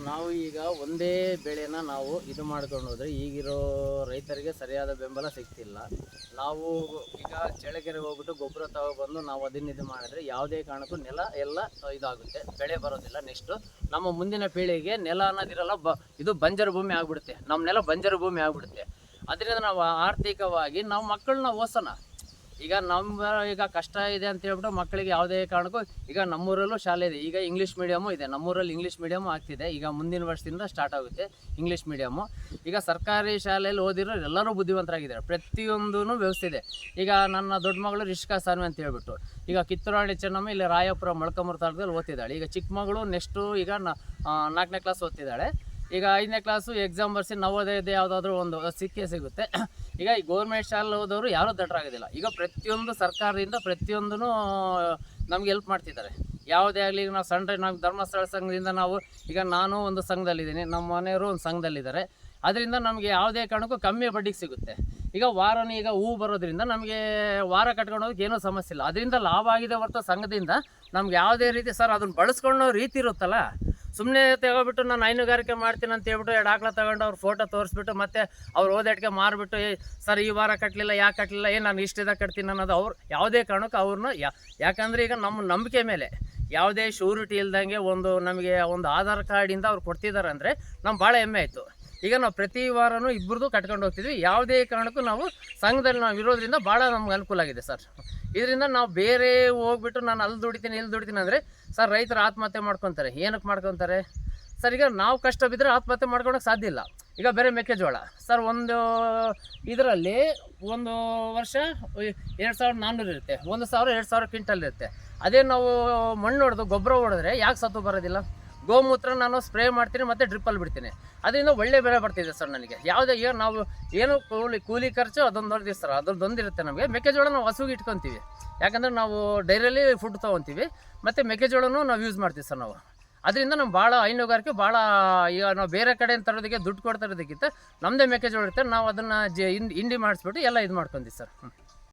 ನಾವು ಈಗ ಒಂದೇ ಬೆಳೆನ ನಾವು ಇದು ಮಾಡ್ಕೊಂಡು ಹೋದರೆ ಈಗಿರೋ ರೈತರಿಗೆ ಸರಿಯಾದ ಬೆಂಬಲ ಸಿಗ್ತಿಲ್ಲ. ನಾವು ಈಗ ಚಳ್ಳಕೆರೆಗೆ ಹೋಗ್ಬಿಟ್ಟು ಗೊಬ್ಬರ ತಗೊಬಂದು ನಾವು ಅದನ್ನ ಇದು ಮಾಡಿದ್ರೆ ಯಾವುದೇ ಕಾರಣಕ್ಕೂ ನೆಲ ಎಲ್ಲ ಇದಾಗುತ್ತೆ, ಬೆಳೆ ಬರೋದಿಲ್ಲ. ನೆಕ್ಸ್ಟು ನಮ್ಮ ಮುಂದಿನ ಪೀಳಿಗೆಗೆ ನೆಲ ಅನ್ನೋದಿರಲ್ಲ, ಇದು ಬಂಜರು ಭೂಮಿ ಆಗಿಬಿಡುತ್ತೆ. ನಮ್ಮ ನೆಲ ಬಂಜರು ಭೂಮಿ ಆಗಿಬಿಡುತ್ತೆ. ಅದರಿಂದ ನಾವು ಆರ್ಥಿಕವಾಗಿ ನಾವು ಮಕ್ಕಳನ್ನ ಓದಿಸೋಣ. ಈಗ ಕಷ್ಟ ಇದೆ ಅಂತ ಹೇಳ್ಬಿಟ್ಟು ಮಕ್ಕಳಿಗೆ ಯಾವುದೇ ಕಾರಣಕ್ಕೂ ಈಗ ನಮ್ಮೂರಲ್ಲೂ ಶಾಲೆ ಇದೆ. ಈಗ ಇಂಗ್ಲೀಷ್ ಮೀಡಿಯಮು ಇದೆ, ನಮ್ಮೂರಲ್ಲಿ ಇಂಗ್ಲೀಷ್ ಮೀಡಿಯಮು ಆಗ್ತಿದೆ. ಈಗ ಮುಂದಿನ ವರ್ಷದಿಂದ ಸ್ಟಾರ್ಟ್ ಆಗುತ್ತೆ ಇಂಗ್ಲೀಷ್ ಮೀಡಿಯಮು. ಈಗ ಸರ್ಕಾರಿ ಶಾಲೆಯಲ್ಲಿ ಓದಿರೋ ಎಲ್ಲರೂ ಬುದ್ಧಿವಂತರಾಗಿದ್ದಾರೆ, ಪ್ರತಿಯೊಂದೂ ವ್ಯವಸ್ಥೆ ಇದೆ. ಈಗ ನನ್ನ ದೊಡ್ಡ ಮಗಳು ರಿಷ್ಕಾ ಸಾನ್ವಿ ಅಂತ ಹೇಳ್ಬಿಟ್ಟು ಈಗ ಕಿತ್ತೂರಾಣಿ ಚೆನ್ನಮ್ಮ ಇಲ್ಲಿ ರಾಯಪುರ ಮೊಳಕಾಲ್ಮೂರು ತಾಲೂಕಲ್ಲಿ ಓದ್ತಿದ್ದಾಳೆ. ಈಗ ಚಿಕ್ಕ ಮಗಳು ನೆಕ್ಸ್ಟು ಈಗ 4ನೇ ಕ್ಲಾಸ್ ಓದ್ತಿದ್ದಾಳೆ. ಈಗ 5ನೇ ಕ್ಲಾಸು ಎಕ್ಸಾಮ್ ಬರ್ಸಿ ನವೋದಯದ ಯಾವುದಾದ್ರೂ ಒಂದು ಸಿಗುತ್ತೆ. ಈಗ ಈ ಗೌರ್ಮೆಂಟ್ ಶಾಲೆ ಹೋದವರು ಯಾರೂ ದಡ್ಡರಾಗೋದಿಲ್ಲ. ಈಗ ಪ್ರತಿಯೊಂದು ಸರ್ಕಾರದಿಂದ ಪ್ರತಿಯೊಂದೂ ನಮ್ಗೆ ಹೆಲ್ಪ್ ಮಾಡ್ತಿದ್ದಾರೆ. ಯಾವುದೇ ಆಗಲಿ ಈಗ ನಾವು ಧರ್ಮಸ್ಥಳ ಸಂಘದಿಂದ ಈಗ ನಾನು ಒಂದು ಸಂಘದಲ್ಲಿದ್ದೀನಿ, ನಮ್ಮ ಮನೆಯವರು ಒಂದು ಸಂಘದಲ್ಲಿದ್ದಾರೆ. ಅದರಿಂದ ನಮಗೆ ಯಾವುದೇ ಕಾರಣಕ್ಕೂ ಕಮ್ಮಿ ಬಡ್ಡಿಗೆ ಸಿಗುತ್ತೆ. ಈಗ ಈಗ ಹೂ ಬರೋದ್ರಿಂದ ನಮಗೆ ವಾರ ಕಟ್ಕೊಂಡು ಹೋಗೋಕ್ಕೆ ಏನೂ ಸಮಸ್ಯೆ ಇಲ್ಲ. ಅದರಿಂದ ಲಾಭ ಆಗಿದೆ ಹೊರತು ಸಂಘದಿಂದ ನಮ್ಗೆ ಯಾವುದೇ ರೀತಿ ಅದನ್ನು ಬಳಸ್ಕೊಳ್ಳೋ ರೀತಿ ಇರುತ್ತಲ್ಲ. ಸುಮ್ಮನೆ ತಗೊಬಿಟ್ಟು ನಾನು ಹೈನುಗಾರಿಕೆ ಮಾಡ್ತೀನಿ ಅಂತ ಹೇಳ್ಬಿಟ್ಟು 2 ಆಕಳ ತಗೊಂಡು ಅವ್ರ ಫೋಟೋ ತೋರಿಸ್ಬಿಟ್ಟು ಮತ್ತೆ ಅವ್ರು ಓದಾಟಿಗೆ ಮಾರಿಬಿಟ್ಟು ಸರ್ ಈ ವಾರ ಕಟ್ಟಲಿಲ್ಲ, ಯಾಕೆ ಕಟ್ಟಲಿಲ್ಲ, ನಾನು ಇಷ್ಟಿದಾಗ ಕಟ್ತೀನಿ ಅನ್ನೋದು ಅವ್ರು ಯಾವುದೇ ಕಾರಣಕ್ಕೂ ಅವ್ರನ್ನ ಯಾಕಂದರೆ ಈಗ ನಮ್ಮ ನಂಬಿಕೆ ಮೇಲೆ ಯಾವುದೇ ಶ್ಯೂರಿಟಿ ಇಲ್ದಂಗೆ ನಮಗೆ ಒಂದು ಆಧಾರ್ ಕಾರ್ಡಿಂದ ಅವ್ರು ಕೊಡ್ತಿದ್ದಾರೆ ಅಂದರೆ ನಮ್ಗೆ ಭಾಳ ಹೆಮ್ಮೆ ಆಯಿತು. ಈಗ ನಾವು ಪ್ರತಿ ವಾರನೂ ಇಬ್ಬರದು ಕಟ್ಕೊಂಡು ಹೋಗ್ತಿದ್ವಿ. ಯಾವುದೇ ಕಾರಣಕ್ಕೂ ನಾವು ಸಂಘದಲ್ಲಿ ನಾವು ಇರೋದ್ರಿಂದ ಭಾಳ ನಮ್ಗೆ ಅನುಕೂಲ ಆಗಿದೆ ಸರ್. ಇದರಿಂದ ನಾವು ಬೇರೆ ಹೋಗ್ಬಿಟ್ಟು ನಾನು ಅಲ್ಲಿ ದುಡಿತೀನಿ ಇಲ್ಲಿ ದುಡಿತೀನಿ ಅಂದರೆ ಸರ್ ರೈತರು ಆತ್ಮಹತ್ಯೆ ಮಾಡ್ಕೊತಾರೆ. ಏನಕ್ಕೆ ಮಾಡ್ಕೊತಾರೆ ಸರ್? ಈಗ ನಾವು ಕಷ್ಟ ಬಿದ್ದರೆ ಆತ್ಮಹತ್ಯೆ ಮಾಡ್ಕೊಳಕ್ಕೆ ಸಾಧ್ಯ ಇಲ್ಲ. ಈಗ ಬೇರೆ ಮೆಕ್ಕೆಜೋಳ ಸರ್, ಒಂದು ಇದರಲ್ಲಿ ಒಂದು ವರ್ಷ 2400 ಇರುತ್ತೆ, 1000-2000 ಕ್ವಿಂಟಲ್ ಇರುತ್ತೆ. ಅದೇ ನಾವು ಮಣ್ಣು ಹೊಡೆದು ಗೊಬ್ಬರ ಹೊಡೆದ್ರೆ ಯಾಕೆ ಸತ್ತು ಬರೋದಿಲ್ಲ? ಗೋಮೂತ್ರ ನಾನು ಸ್ಪ್ರೇ ಮಾಡ್ತೀನಿ ಮತ್ತು ಡ್ರಿಪ್ಪಲ್ಲಿ ಬಿಡ್ತೀನಿ. ಅದರಿಂದ ಒಳ್ಳೆ ಬೆಳೆ ಬರ್ತಿದೆ ಸರ್ ನನಗೆ. ಯಾವುದೇ ಈಗ ನಾವು ಏನು ಕೂಲಿ ಖರ್ಚು ಅದೊಂದು ಸರ್, ಅದೊಂದಿರುತ್ತೆ ನಮಗೆ. ಮೆಕ್ಕೆಜೋಳ ನಾವು ಹಸುಗೆ ಇಟ್ಕೊತೀವಿ, ಯಾಕಂದರೆ ನಾವು ಡೈರಿಯಲ್ಲಿ ಫುಡ್ ತೊಗೊತೀವಿ ಮತ್ತು ಮೆಕ್ಕೆಜೋಳನೂ ನಾವು ಯೂಸ್ ಮಾಡ್ತೀವಿ ಸರ್ ನಾವು. ಅದರಿಂದ ನಮ್ಮ ಭಾಳ ಹೈನುಗಾರಿಕೆ ಭಾಳ ಈಗ ನಾವು ಬೇರೆ ಕಡೆಯಿಂದ ತರೋದಕ್ಕೆ ದುಡ್ಡು ಕೊಡ್ತಾ ಇರೋದಕ್ಕಿಂತ ನಮ್ಮದೇ ಮೆಕ್ಕೆಜೋಳ ಇರುತ್ತೆ, ನಾವು ಅದನ್ನು ಹಿಂಡಿ ಮಾಡಿಸ್ಬಿಟ್ಟು ಎಲ್ಲ ಇದು ಮಾಡ್ಕೊತೀವಿ ಸರ್.